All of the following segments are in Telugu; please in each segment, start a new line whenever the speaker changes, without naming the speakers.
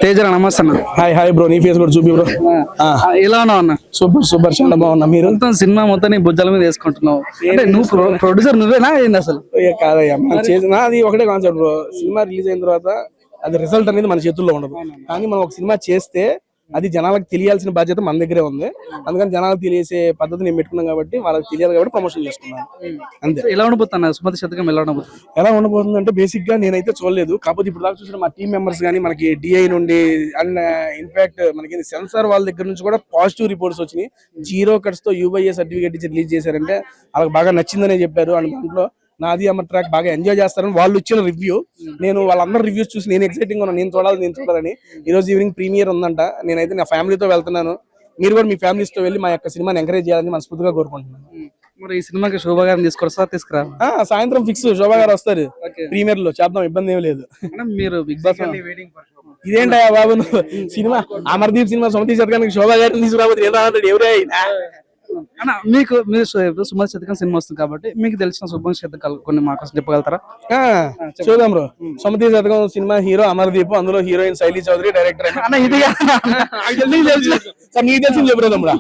తేజ నమస్తే అన్న.
హాయ్ బ్రో, నీ ఫేస్ కూడా చూపి బ్రో.
ఎలా ఉన్నావు అన్న?
సూపర్ చాలా బాగున్నా. మీరు
మొత్తం సినిమా మొత్తం నీ భుజాల మీద వేసుకుంటున్నావు అంటే నువ్వు ప్రొడ్యూసర్ నువ్వేనా ఏంది అసలు?
కాదయ్యా, మనం చేసిన అది ఒకటే కాన్సెప్ట్ బ్రో. సినిమా రిలీజ్ అయిన తర్వాత అది రిజల్ట్ అనేది మన చేతుల్లో ఉండదు. కానీ మనం ఒక సినిమా చేస్తే అది జనాలకు తెలియాల్సిన బాధ్యత మన దగ్గరే ఉంది. అందుకని జనాలకు తెలియసే పద్ధతి నేను పెట్టుకున్నాం కాబట్టి వాళ్ళకి తెలియాలి కాబట్టి ప్రమోషన్ చేసుకున్నాను అంతే.
ఎలా ఉండబోతున్నా సుమతి శతకం ఎలా ఉండబోతుంది?
ఎలా ఉండబోతుంది అంటే బేసిక్ గా నేనైతే చూడలేదు. కాకపోతే ఇప్పుడు దాకా చూసిన మా టీం మెంబర్స్ కానీ మనకి డిఐ నుండి అండ్ ఇన్ఫాక్ట్ మనకి సెన్సార్ వాళ్ళ దగ్గర నుంచి కూడా పాజిటివ్ రిపోర్ట్స్ వచ్చినాయి. 0 cuts తో UIA సర్టిఫికేట్ ఇచ్చి రిలీజ్ చేశారంటే వాళ్ళకి బాగా నచ్చిందనే చెప్పారు. అండ్ దాంట్లో నాది అమర్ ట్రాక్ బాగా ఎంజాయ్ చేస్తారని వాళ్ళు ఇచ్చిన రివ్యూ. నేను వాళ్ళందరూ రివ్యూస్ చూసి నేను ఎక్సైటింగ్ ఉన్నాను, నేను చూడాలని. ఈ రోజు ఈవినింగ్ ప్రీమియర్ ఉందంట. నేనైతే నా ఫ్యామిలీతో వెళ్తున్నాను. మీరు కూడా మీ ఫ్యామిలీస్ తో వెళ్ళి మా యొక్క సినిమాని ఎంకరేజ్ చేయాలని మనస్ఫూర్తిగా కోరుకుంటున్నాను.
మరి ఈ సినిమాకి శోభా గారిని తీసుకురా?
సాయంత్రం ఫిక్స్, శోభా గారు వస్తారు ప్రీమియర్ లో, చేద్దాం, ఇబ్బంది ఏమి లేదు.
మీరు బిగ్ బాస్
ఇదేంటయ్యా బాబు, నువ్వు అమర్దీప్ సినిమా సుమతి శతకానికి శోభా గారిని తీసుకురాబోతుంది ఎవరే?
అన్న మీకు మీరు సుమతి శతకం సినిమా వస్తుంది కాబట్టి మీకు తెలిసిన సుమతి శతకాలు కొన్ని మాకు చెప్పగలుగుతారా?
చూద్దాం బ్రో. సుమతి శతకం సినిమా హీరో అమర్దీప్, అందులో హీరోయిన్ శైలి చౌదరి, డైరెక్టర్.
ఇది
నీకు తెలిసింది చెప్పురా తమ్ముడా,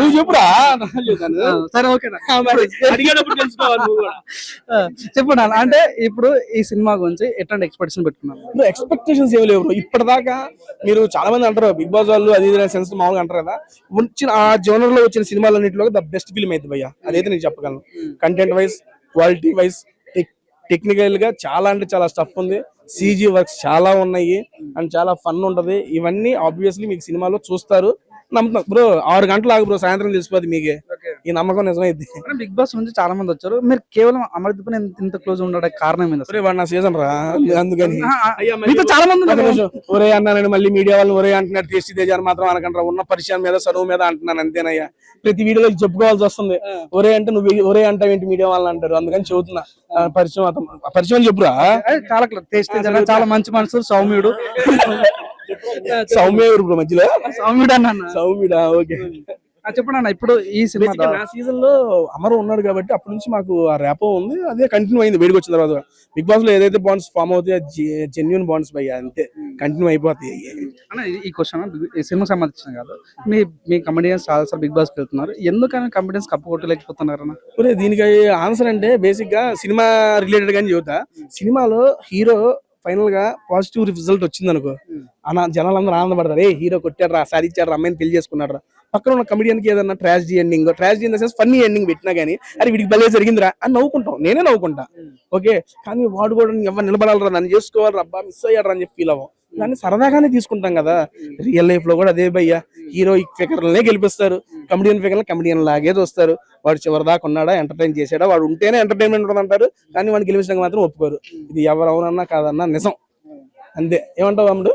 నువ్వు చెప్పురా.
సరే ఓకే చెప్పండి. అంటే ఇప్పుడు ఈ సినిమా గురించి ఎట్లాంటి ఎక్స్పెక్టేషన్ పెట్టుకున్నాను?
ఎక్స్పెక్టేషన్స్ ఏమి లేవు. ఇప్పటిదాకా మీరు చాలా మంది అంటారు బిగ్ బాస్ వాళ్ళు అది సెన్స్ మామూలుగా అంటారు కదా, వచ్చిన ఆ జోనర్ లో వచ్చిన సినిమాలన్నింటిలో ద బెస్ట్ ఫిల్మ్ అయితే భయ్యా, అదైతే నేను చెప్పగలను. Content wise, quality wise, technical గా చాలా అంటే చాలా స్టఫ్ ఉంది. CG వర్క్స్ చాలా ఉన్నాయి అండ్ చాలా ఫన్ ఉంటది. ఇవన్నీ ఆబ్వియస్లీ మీకు సినిమాలో చూస్తారు, నమ్ముతాం బ్రో. 6 గంటలు ఆగు బ్రో, సాయంత్రం తెలిసిపోద్ది మీకే. ఈ నమ్మకం నిజమైంది.
బిగ్ బాస్ నుంచి చాలా మంది వచ్చారు, మీరు కేవలం అమర్దీప్ ఇంత క్లోజ్ ఉండడానికి కారణం ఏంటి?
వాడు నా సీజన్ రా, అందుకని
చాలా మంది
ఒరే అన్నాను. మళ్ళీ మీడియా వాళ్ళు ఒరే అంటున్నారు, టేస్టీ తేజారు మాత్రం అనకంటారా, ఉన్న పరిచయం మీద చదువు మీద అంటున్నాను అంతేనయ్యా. ప్రతి వీడియోలో చెప్పుకోవాల్సి వస్తుంది. ఒరే అంటే నువ్వు ఒరే అంటావు ఏంటి మీడియా వాళ్ళు అంటారు, అందుకని చెబుతున్నా. పరిచయం చెప్పురా.
చాలా టేస్టీ తేజ చాలా మంచి మనసు, సౌమ్యుడు.
సౌమ్య ఎవరు మధ్యలో?
సౌమ్యుడు అన్న.
సౌమ్యుడా, ఓకే.
చెప్పండి అన్న. ఇప్పుడు ఈ సినిమా
నా సీజన్ లో అమరు ఉన్నాడు కాబట్టి అప్పటి నుంచి మాకు ఆ ర్యాపో ఉంది, అదే కంటిన్యూ అయింది. బయటకు వచ్చిన తర్వాత బిగ్ బాస్ లో ఏదైతే బాండ్స్ ఫామ్ అవుతాయి జెన్యున్ బాండ్స్ భయ్యా, అంతే కంటిన్యూ అయిపోతాయి.
అన్న ఈ క్వశ్చన్ ఈ సినిమా సంబంధించిన కాదు, మీ కమెడియన్స్ చాలా సార్ బిగ్ బాస్ కి వెళ్తున్నారు, ఎందుకని కమెడియన్స్ కప్పుకొట్టలేకపోతున్నారు అన్న?
దీనికి ఆన్సర్ అంటే బేసిక్ గా సినిమా రిలేటెడ్ గానీ చెబుతా. సినిమాలో హీరో ఫైనల్ గా పాజిటివ్ రిజల్ట్ వచ్చింది అనుకో, జనాలందరూ ఆనందపడతారు. హీరో కొట్టారా, సాధించారు, అమ్మాయిని పెళ్లి చేసుకున్నారా. పక్కన ఉన్న కమెడియన్ కి ఏదన్నా tragedy ending in the sense funny ending పెట్టినా గానీ అది వీడికి భలే జరిగిందిరా అని నవ్వుకుంటాం, నేనే నవ్వుకుంటా. ఓకే, కానీ వాడు కూడా ఎవరు నిలబడాలరా, నన్ను చేసుకోవాలరా, అబ్బా మిస్ అయ్యాడు అని చెప్పి ఫీల్ అవ్వం. దాన్ని సరదాగానే తీసుకుంటాం కదా. రియల్ లైఫ్ లో కూడా అదే భయ్యా, హీరో ఫిగర్లనే గెలిపిస్తారు, కమెడియన్ ఫిగర్ కమెడియన్ లాగే చూస్తారు. వాడు చివరి దాకా ఉన్నాడా, ఎంటర్టైన్ చేసాడా, వాడు ఉంటేనే ఎంటర్టైన్మెంట్ ఉంటుంది అంటారు, కానీ వాడిని గెలిపించడానికి మాత్రం ఒప్పుకోరు. ఇది ఎవరు అవునన్నా కాదన్నా నిజం, అంతే. ఏమంటావు అమ్ముడు?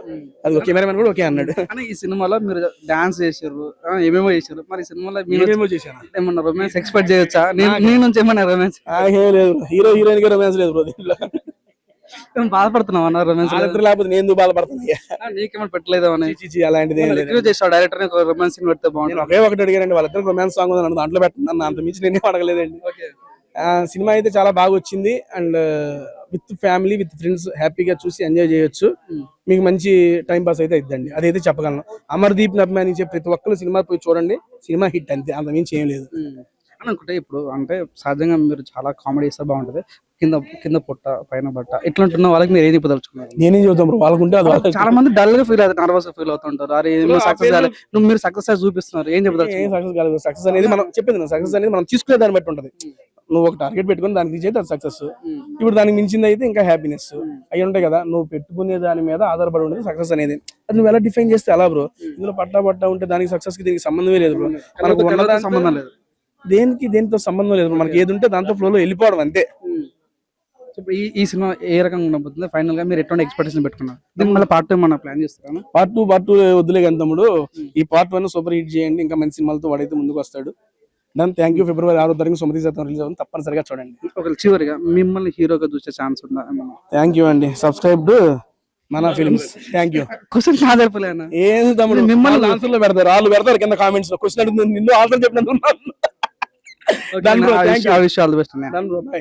అది కెమెరామెన్ కూడా ఓకే అన్నాడు.
ఈ సినిమాలో మీరు డాన్స్ చేసారు, ఏమేమో చేశారు. మరి సినిమాలో
ఏమేమో చేశాను,
ఏమన్నా రొమాన్స్ ఎక్స్పెక్ట్ చేయొచ్చా? నేను నుంచి ఏమన్నా రొమాన్స్?
లేదు, హీరో హీరోయిన్ కి రొమాన్స్ లేదు బ్రో. దీంట్లో
బాధపడుతున్నావు అన్న రొమాన్స్
లేకపోతే నేను ఎందుకు బాధపడుతున్నా?
నీకేమైనా పెట్టలేదు అని
అలాంటిది
చేసావు డైరెక్టర్ రొమాన్స్ పెడితే బాగుంటుంది.
ఒకే ఒకటి అడిగారండి, వాళ్ళిద్దరు రొమాన్స్ సాంగ్ ఉంది, దాంట్లో పెట్టండి, అంత మించి నేనే అడగలేదండి. సినిమా అయితే చాలా బాగా వచ్చింది and with family with friends హ్యాపీగా చూసి ఎంజాయ్ చేయొచ్చు. మీకు మంచి టైం పాస్ అయితే అయిద్దండి, అదైతే చెప్పగలను. అమర్దీప్ ని అభిమానించే ప్రతి ఒక్కరు సినిమా పోయి చూడండి, సినిమా హిట్ అంతే, అంత మించి ఏం లేదు
అనుకుంటే. ఇప్పుడు అంటే సహజంగా మీరు చాలా కామెడీ ఇస్తే బాగుంటది, కింద పొట్ట పైన బట్ట ఇట్లా వాళ్ళకి మీరు ఏం చెప్పదలుచుకున్నారు?
నేనేం చెబుతాం బ్రో, వాళ్ళకుంటే
చాలా మంది డల్ గా ఫీల్ అవుతారు, నర్వస్ ఫీల్ అవుతుంటారు. అరే మీరు సక్సెస్ చూపిస్తున్నారు, ఏం చెప్తారు?
సక్సెస్ అనేది మనం చెప్పింది, సక్సెస్ అనేది మనం తీసుకునే దాన్ని బట్టి ఉంటది. నువ్వు ఒక టార్గెట్ పెట్టుకుని దానికి రీచ్ అయితే అది సక్సెస్. ఇప్పుడు దానికి మించింది అయితే ఇంకా హ్యాపీనెస్ అవి ఉంటాయి కదా. నువ్వు పెట్టుకునే దాని మీద ఆధారపడి ఉండేది సక్సెస్ అనేది. అది నువ్వు ఎలా డిఫైన్ చేస్తే అలా బ్రో. ఇందులో పట్టా ఉంటే దానికి సక్సెస్ కి దీనికి సంబంధమే లేదు బ్రో. మనకు
సంబంధం లేదు,
దేనితో సంబంధం లేదు. మనకి ఏది ఉంటే దాంతో ఫ్లోలో వెళ్ళిపోవడం అంతే.
ఈ సినిమా ఏ రకంగా ఉండబోతుంది? ఫైనల్ గా మీరు ఎటువంటి ఎక్స్పెక్టేషన్ పెట్టుకున్నారు? దీన్ని మళ్ళీ పార్ట్ 2 మన ప్లాన్ చేస్తారా?
పార్ట్ 2 వద్దులే కానీ తమ్ముడు, ఈ పార్ట్ 1 సూపర్ హిట్ చేయండి, ఇంకా మంచి సినిమాలతో వాడైతే ముందుకు వస్తాడు. దాని థ్యాంక్ యూ. ఫిబ్రవరి 6వ తారీఖు సుమతి శతకం రిలీజ్ అవుతుంది, తప్పనిసరిగా చూడండి.
ఒక చివరిగా మిమ్మల్ని హీరోగా చూసే ఛాన్స్ ఉందా?
థ్యాంక్ యూ అండి. సబ్స్క్రైబ్ మన ఫిల్మ్స్. Thank you.
క్వశ్చన్ నా జరపలేనా?
ఏం తమ్ముడు, మిమ్మల్ని ఆన్సర్ లో పెడతారు, వాళ్ళు పెడతారు కింద కామెంట్స్ లో. క్వశ్చన్ అడుగుతుంది, నిన్ను ఆన్సర్ చెప్పినందుకు.
ఆ విషయాలు బెస్ట్.